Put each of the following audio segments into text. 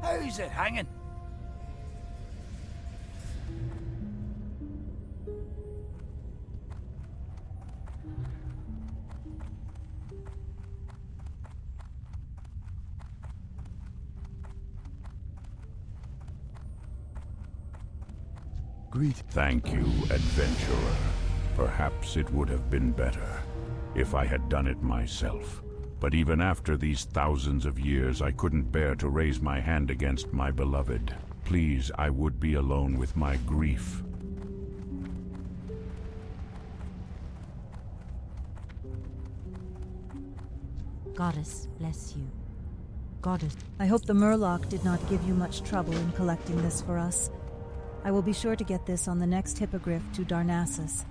How's it hanging? Thank you, adventurer. Perhaps it would have been better if I had done it myself. But even after these thousands of years, I couldn't bear to raise my hand against my beloved. Please, I would be alone with my grief. Goddess bless you. Goddess. I hope the Murloc did not give you much trouble in collecting this for us. I will be sure to get this on the next hippogriff to Darnassus.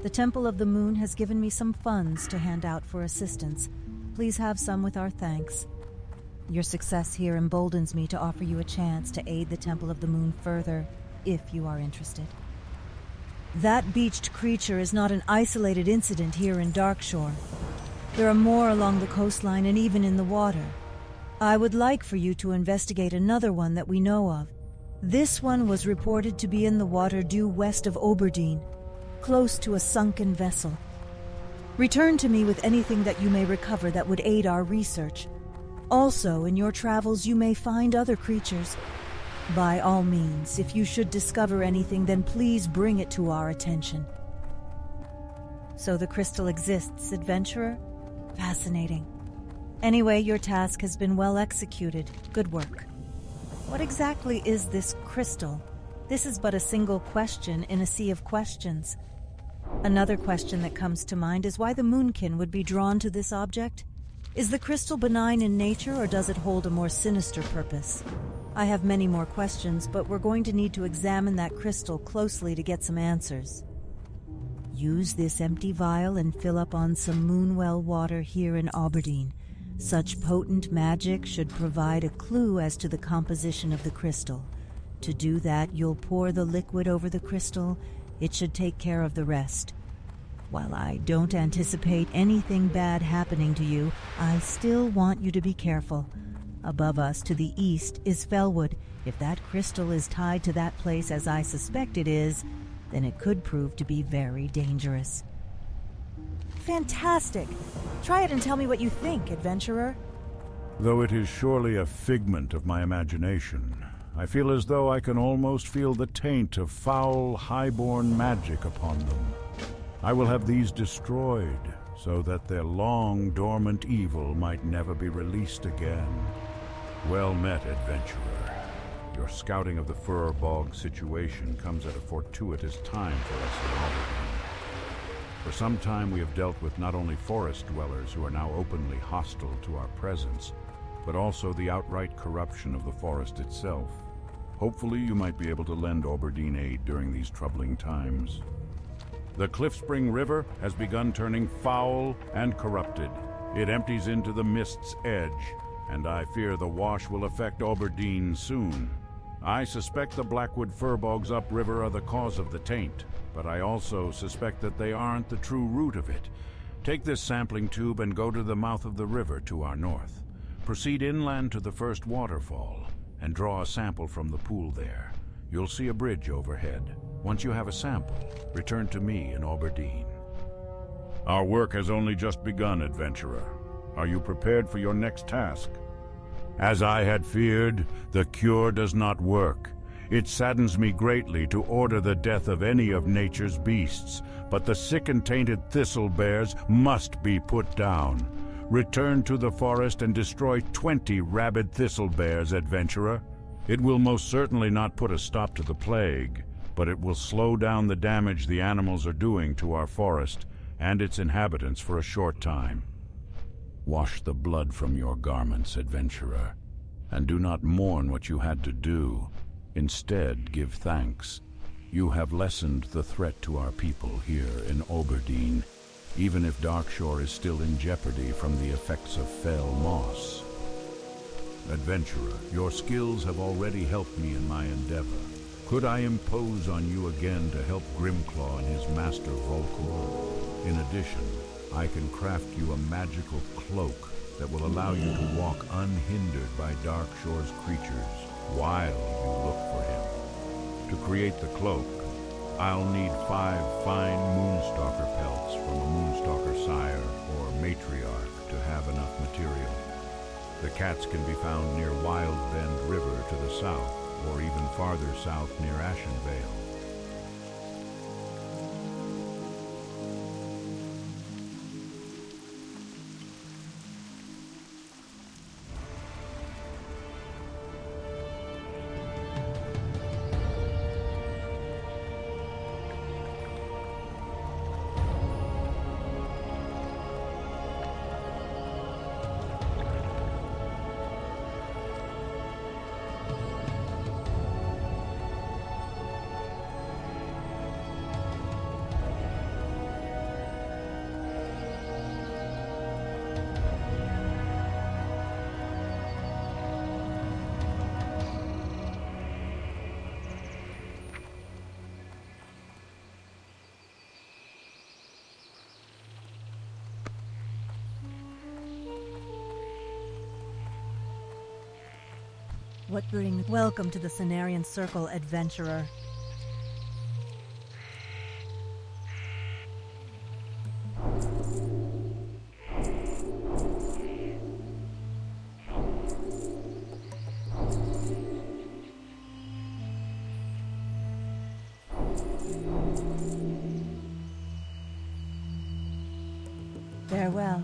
The Temple of the Moon has given me some funds to hand out for assistance. Please have some with our thanks. Your success here emboldens me to offer you a chance to aid the Temple of the Moon further, if you are interested. That beached creature is not an isolated incident here in Darkshore. There are more along the coastline and even in the water. I would like for you to investigate another one that we know of. This one was reported to be in the water due west of Oberdeen, close to a sunken vessel. Return to me with anything that you may recover that would aid our research. Also, in your travels you may find other creatures. By all means, if you should discover anything, then please bring it to our attention. So the crystal exists, adventurer? Fascinating. Anyway, your task has been well executed. Good work. What exactly is this crystal? This is but a single question in a sea of questions. Another question that comes to mind is why the Moonkin would be drawn to this object. Is the crystal benign in nature, or does it hold a more sinister purpose? I have many more questions, but we're going to need to examine that crystal closely to get some answers. Use this empty vial and fill up on some Moonwell water here in Aberdeen. Such potent magic should provide a clue as to the composition of the crystal. To do that, you'll pour the liquid over the crystal. It should take care of the rest. While I don't anticipate anything bad happening to you, I still want you to be careful. Above us to the east is Felwood. If that crystal is tied to that place as I suspect it is, then it could prove to be very dangerous. Fantastic! Try it and tell me what you think, adventurer. Though it is surely a figment of my imagination, I feel as though I can almost feel the taint of foul, highborn magic upon them. I will have these destroyed, so that their long dormant evil might never be released again. Well met, adventurer. Your scouting of the Fur Bog situation comes at a fortuitous time for us in Aberdeen. For some time we have dealt with not only forest dwellers who are now openly hostile to our presence, but also the outright corruption of the forest itself. Hopefully you might be able to lend Aberdeen aid during these troubling times. The Cliffspring River has begun turning foul and corrupted. It empties into the mist's edge, and I fear the wash will affect Aberdeen soon. I suspect the Blackwood fir bogs upriver are the cause of the taint, but I also suspect that they aren't the true root of it. Take this sampling tube and go to the mouth of the river to our north. Proceed inland to the first waterfall and draw a sample from the pool there. You'll see a bridge overhead. Once you have a sample, return to me in Aberdeen. Our work has only just begun, adventurer. Are you prepared for your next task? As I had feared, the cure does not work. It saddens me greatly to order the death of any of nature's beasts, but the sick and tainted thistle bears must be put down. Return to the forest and destroy 20 rabid thistle bears, adventurer. It will most certainly not put a stop to the plague, but it will slow down the damage the animals are doing to our forest and its inhabitants for a short time. Wash the blood from your garments, adventurer, and do not mourn what you had to do. Instead, give thanks. You have lessened the threat to our people here in Aberdeen, even if Darkshore is still in jeopardy from the effects of fell moss. Adventurer, your skills have already helped me in my endeavor. Could I impose on you again to help Grimclaw and his master Volkor? In addition, I can craft you a magical cloak that will allow you to walk unhindered by Darkshore's creatures. while you look for him. To create the cloak, I'll need 5 fine moonstalker pelts from a moonstalker sire or matriarch to have enough material. The cats can be found near Wild Bend River to the south, or even farther south near Ashenvale. What brings welcome to the Cenarian Circle, adventurer. Farewell.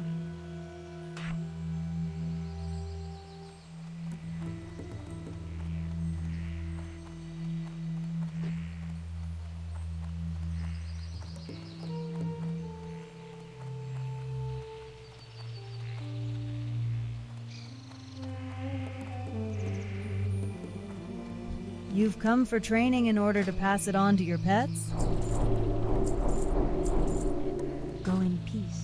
You've come for training in order to pass it on to your pets? Go in peace.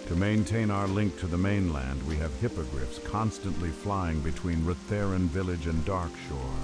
To maintain our link to the mainland, we have hippogriffs constantly flying between Rutheran Village and Darkshore.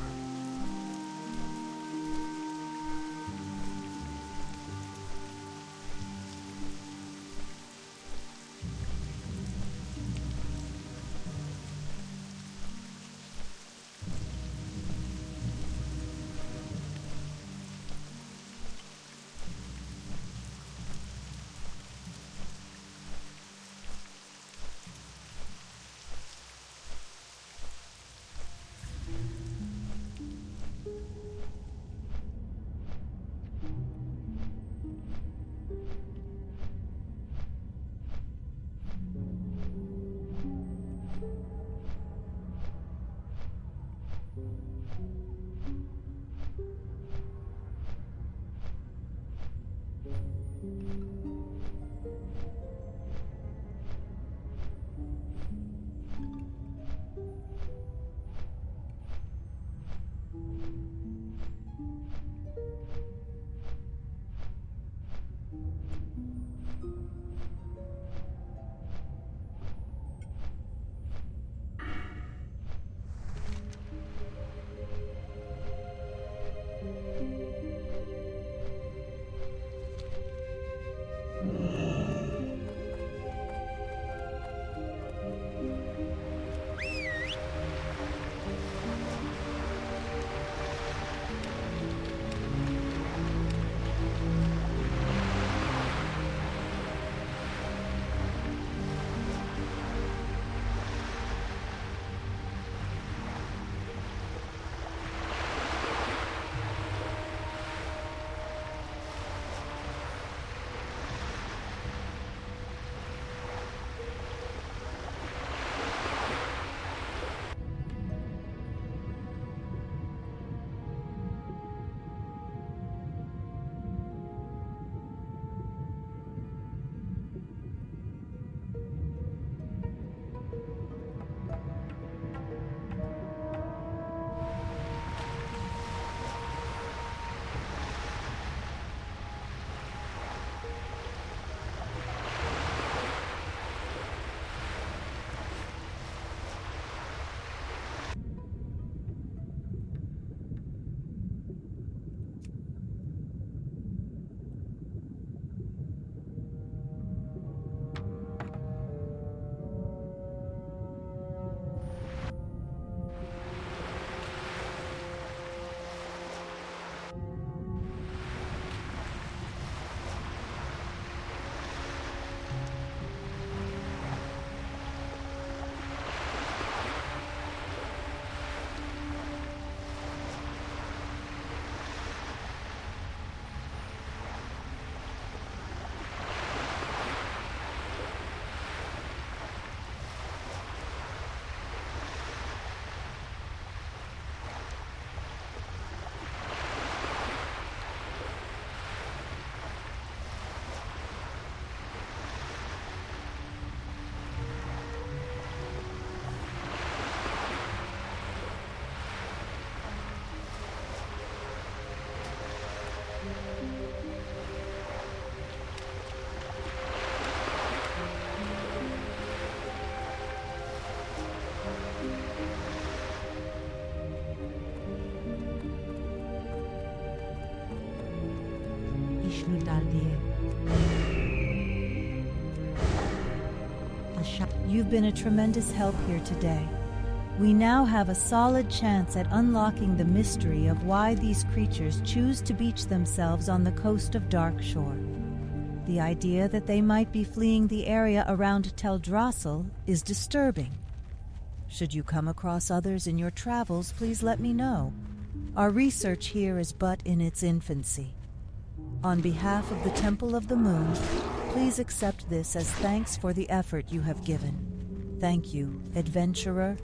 Valdier. You've been a tremendous help here today. We now have a solid chance at unlocking the mystery of why these creatures choose to beach themselves on the coast of Darkshore. The idea that they might be fleeing the area around Teldrassil is disturbing. Should you come across others in your travels, please let me know. Our research here is but in its infancy. On behalf of the Temple of the Moon, please accept this as thanks for the effort you have given. Thank you, adventurer.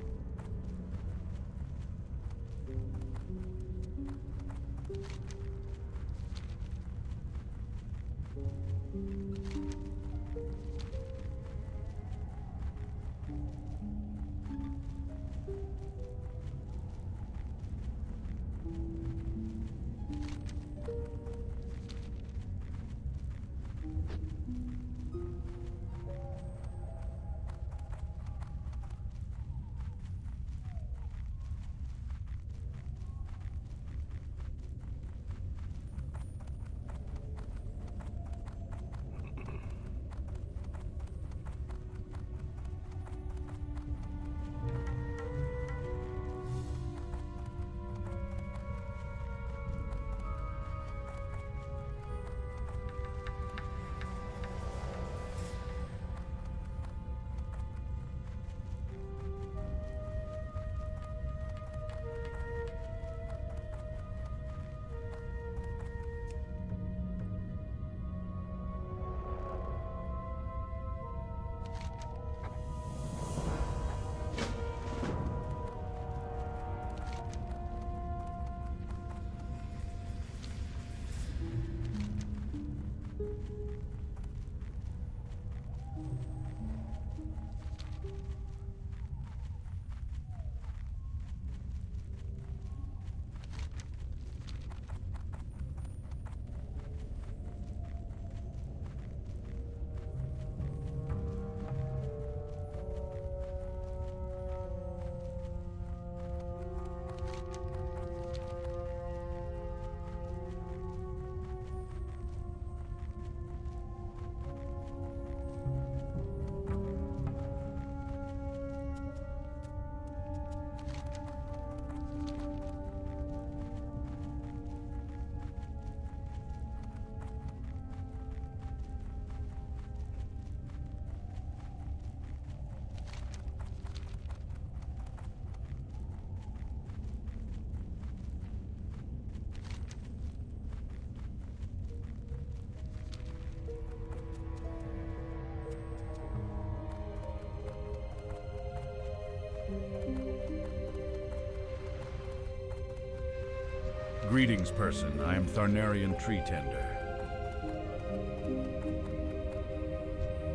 Greetings, person. I am Tharnarian Tree Tender.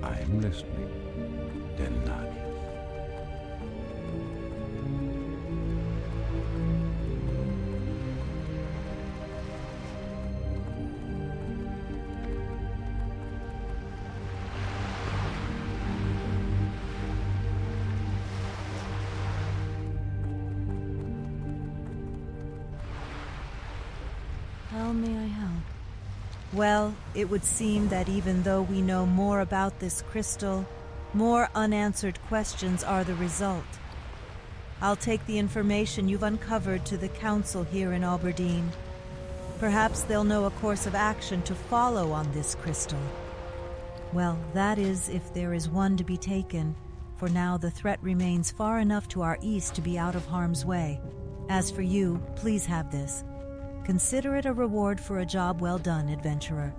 I am listening, Delnanius. How may I help? Well, it would seem that even though we know more about this crystal, more unanswered questions are the result. I'll take the information you've uncovered to the council here in Aberdeen. Perhaps they'll know a course of action to follow on this crystal. Well, that is, if there is one to be taken. For now, the threat remains far enough to our east to be out of harm's way. As for you, please have this. Consider it a reward for a job well done, adventurer.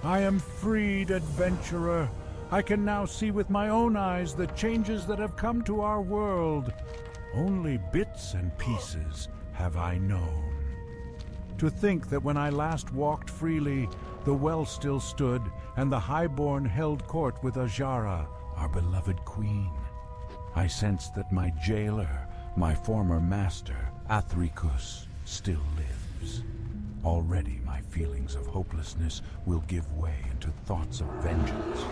I am freed, adventurer. I can now see with my own eyes the changes that have come to our world. Only bits and pieces have I known. To think that when I last walked freely, the well still stood, and the Highborn held court with Ajara, our beloved queen. I sensed that my jailer, my former master, Athricus, still lives. Already my feelings of hopelessness will give way into thoughts of vengeance.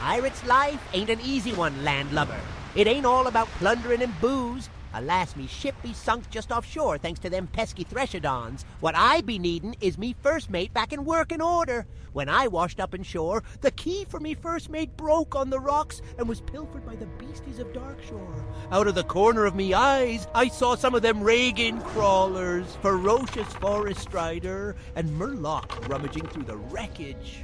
pirate's life ain't an easy one, landlubber. It ain't all about plundering and booze. Alas, me ship be sunk just offshore thanks to them pesky Threshodons. What I be needin' is me first mate back in working order. When I washed up in shore, the key for me first mate broke on the rocks and was pilfered by the beasties of Darkshore. Out of the corner of me eyes, I saw some of them Reagan crawlers, ferocious forest strider, and Murloc rummaging through the wreckage.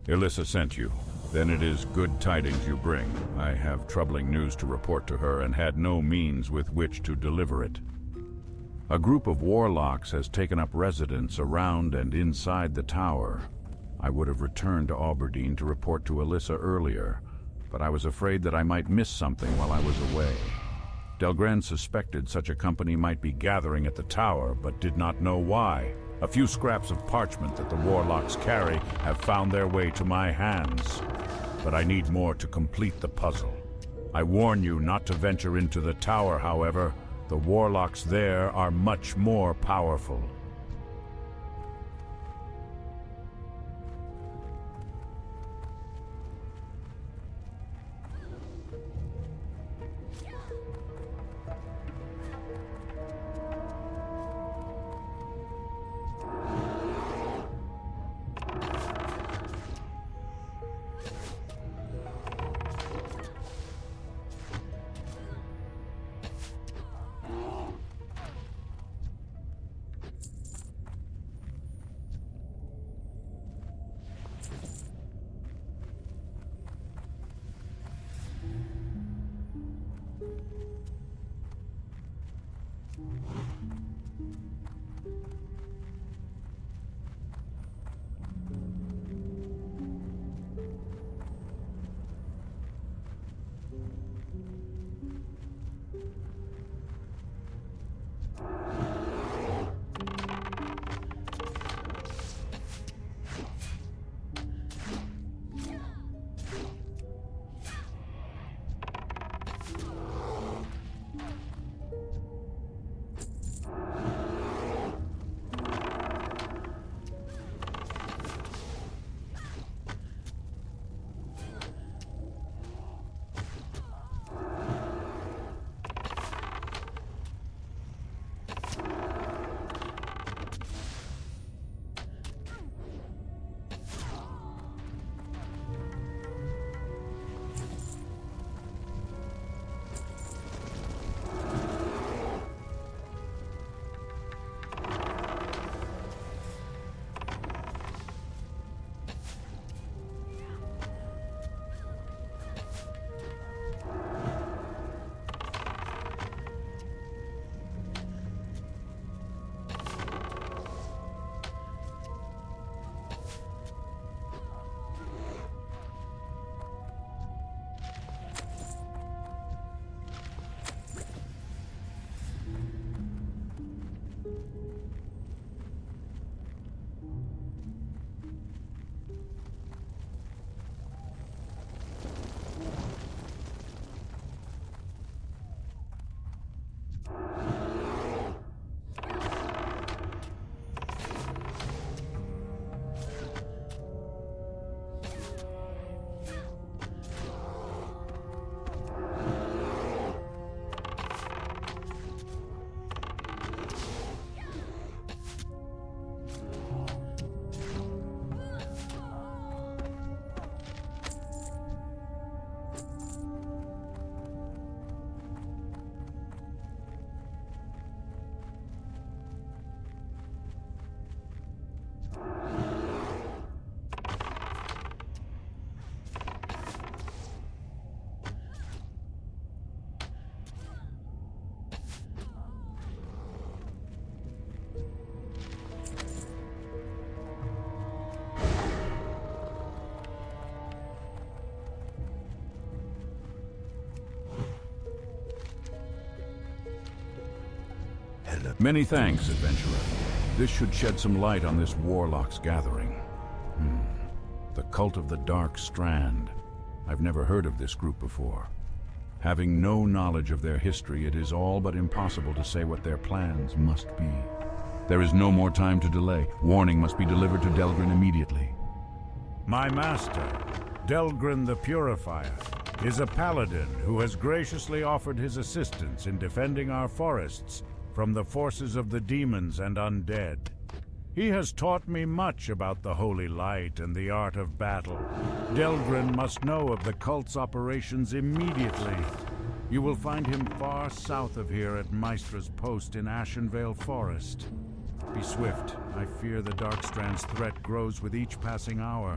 Alyssa sent you. Then it is good tidings you bring. I have troubling news to report to her and had no means with which to deliver it. A group of warlocks has taken up residence around and inside the tower. I would have returned to Aberdeen to report to Alyssa earlier, but I was afraid that I might miss something while I was away. Delgren suspected such a company might be gathering at the tower, but did not know why. A few scraps of parchment that the warlocks carry have found their way to my hands, but I need more to complete the puzzle. I warn you not to venture into the tower, however. The warlocks there are much more powerful. Many thanks, adventurer. This should shed some light on this warlock's gathering. The Cult of the Dark Strand. I've never heard of this group before. Having no knowledge of their history, it is all but impossible to say what their plans must be. There is no more time to delay. Warning must be delivered to Delgrin immediately. My master, Delgrin the Purifier, is a paladin who has graciously offered his assistance in defending our forests from the forces of the demons and undead. He has taught me much about the holy light and the art of battle. Delgrin must know of the cult's operations immediately. You will find him far south of here at Maestra's post in Ashenvale Forest. Be swift. I fear the Darkstrand's threat grows with each passing hour.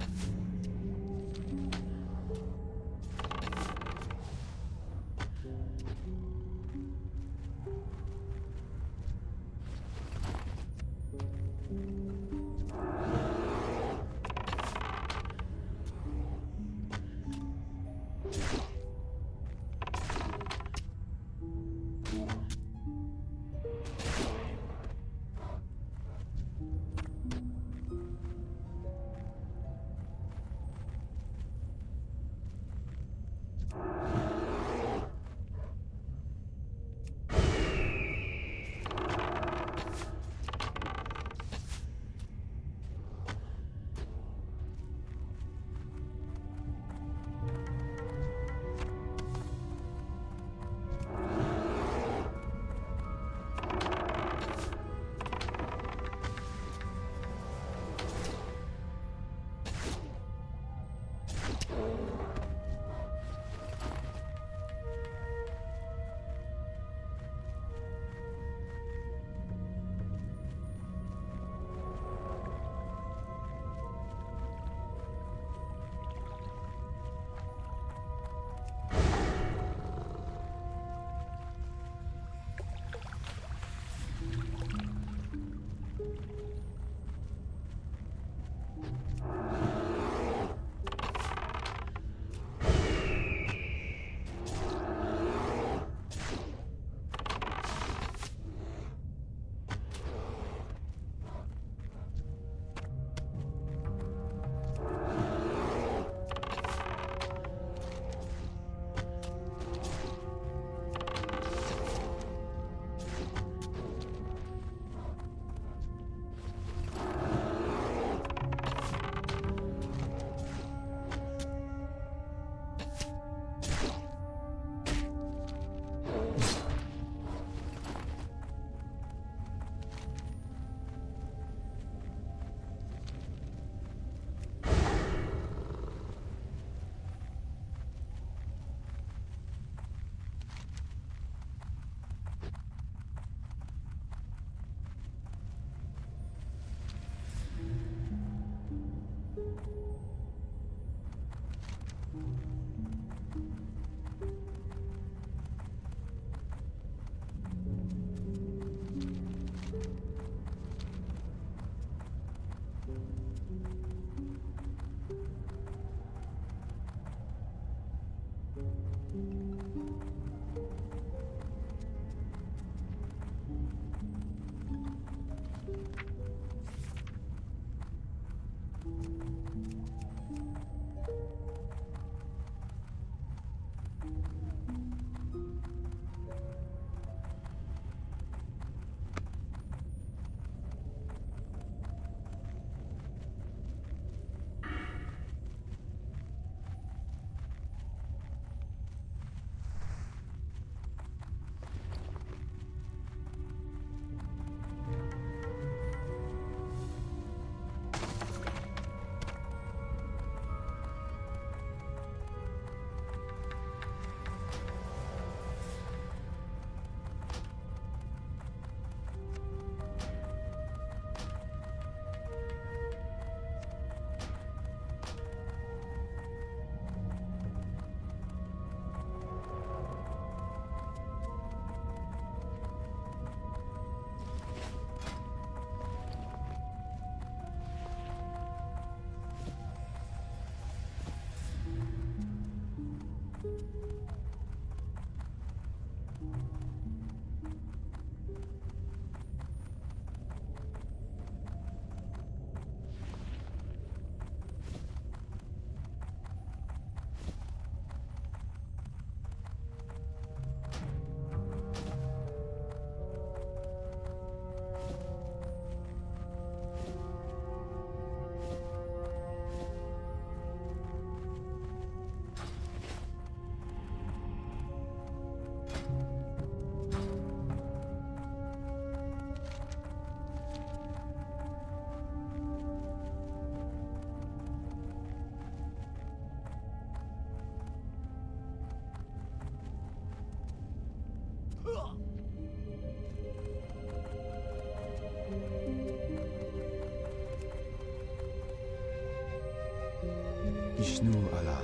Vishnu Allah.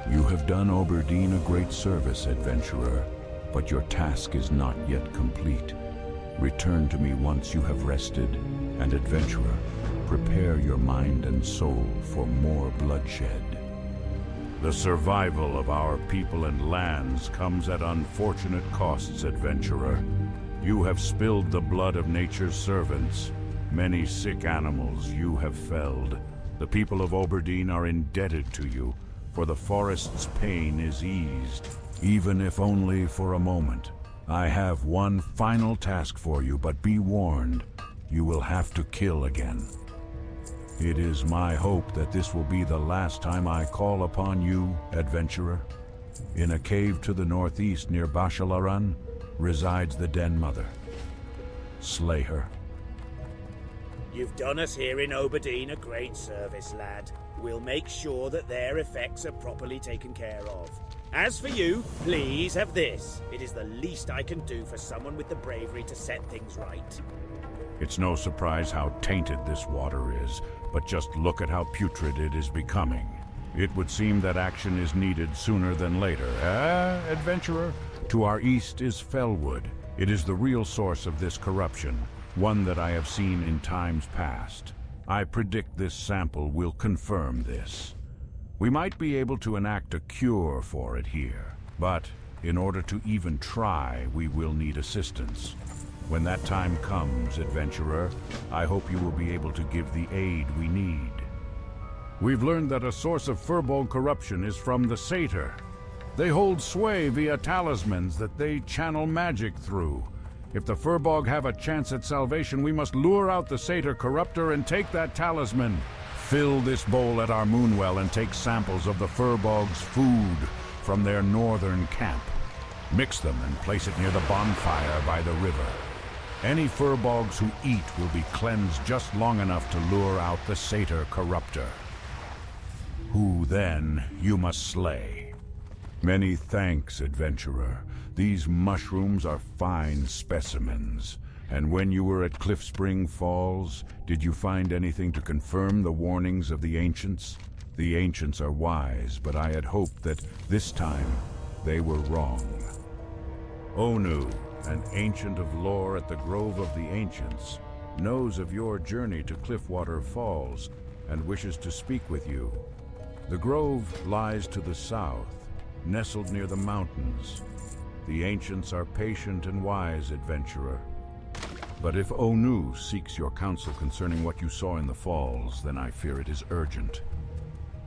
You have done Oberdeen a great service, adventurer, but your task is not yet complete. Return to me once you have rested, and adventurer, prepare your mind and soul for more bloodshed. The survival of our people and lands comes at unfortunate costs, adventurer. You have spilled the blood of nature's servants. Many sick animals you have felled. The people of Oberdeen are indebted to you, for the forest's pain is eased, even if only for a moment. I have one final task for you, but be warned, you will have to kill again. It is my hope that this will be the last time I call upon you, adventurer. In a cave to the northeast near Bashalaran resides the Den Mother. Slay her. You've done us here in Oberdeen a great service, lad. We'll make sure that their effects are properly taken care of. As for you, please have this. It is the least I can do for someone with the bravery to set things right. It's no surprise how tainted this water is, but just look at how putrid it is becoming. It would seem that action is needed sooner than later. Adventurer? To our east is Fellwood. It is the real source of this corruption, one that I have seen in times past. I predict this sample will confirm this. We might be able to enact a cure for it here, but in order to even try, we will need assistance. When that time comes, adventurer, I hope you will be able to give the aid we need. We've learned that a source of Furbolg corruption is from the Satyr. They hold sway via talismans that they channel magic through. If the Furbolg have a chance at salvation, we must lure out the Satyr corruptor and take that talisman. Fill this bowl at our moonwell and take samples of the Furbolg's food from their northern camp. Mix them and place it near the bonfire by the river. Any Furbolgs who eat will be cleansed just long enough to lure out the Satyr corruptor, who then you must slay. Many thanks, adventurer. These mushrooms are fine specimens. And when you were at Cliff Spring Falls, did you find anything to confirm the warnings of the ancients? The ancients are wise, but I had hoped that this time they were wrong. Onu, an ancient of lore at the Grove of the Ancients, knows of your journey to Cliffwater Falls and wishes to speak with you. The grove lies to the south, nestled near the mountains. The ancients are patient and wise, adventurer. But if Onu seeks your counsel concerning what you saw in the falls, then I fear it is urgent.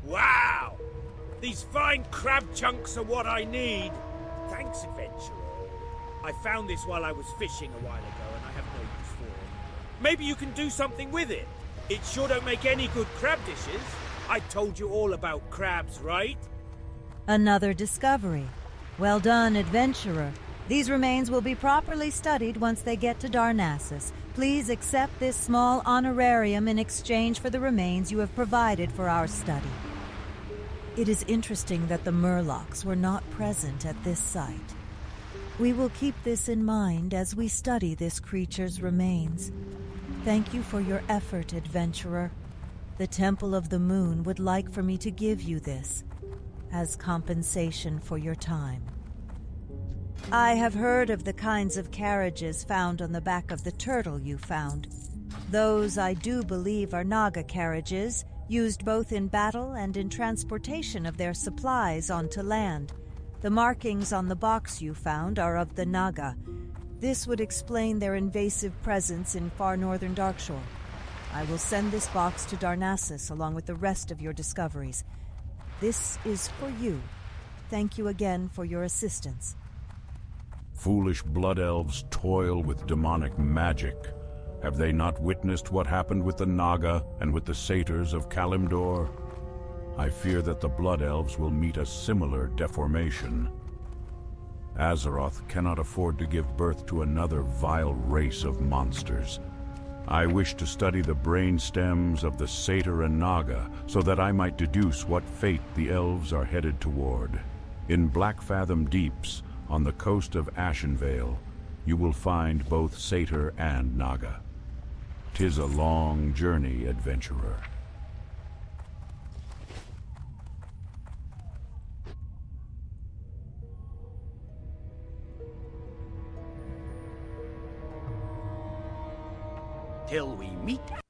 Wow! These fine crab chunks are what I need. Thanks, adventurer. I found this while I was fishing a while ago, and I have no use for it. Maybe you can do something with it. It sure don't make any good crab dishes. I told you all about crabs, right? Another discovery. Well done, adventurer. These remains will be properly studied once they get to Darnassus. Please accept this small honorarium in exchange for the remains you have provided for our study. It is interesting that the Murlocs were not present at this site. We will keep this in mind as we study this creature's remains. Thank you for your effort, adventurer. The Temple of the Moon would like for me to give you this as compensation for your time. I have heard of the kinds of carriages found on the back of the turtle you found. Those, I do believe, are Naga carriages, used both in battle and in transportation of their supplies onto land. The markings on the box you found are of the Naga. This would explain their invasive presence in far northern Darkshore. I will send this box to Darnassus along with the rest of your discoveries. This is for you. Thank you again for your assistance. Foolish blood elves toil with demonic magic. Have they not witnessed what happened with the Naga and with the satyrs of Kalimdor? I fear that the blood elves will meet a similar deformation. Azeroth cannot afford to give birth to another vile race of monsters. I wish to study the brain stems of the satyr and Naga so that I might deduce what fate the elves are headed toward. In Blackfathom Deeps, on the coast of Ashenvale, you will find both satyr and Naga. 'Tis a long journey, adventurer. Till we meet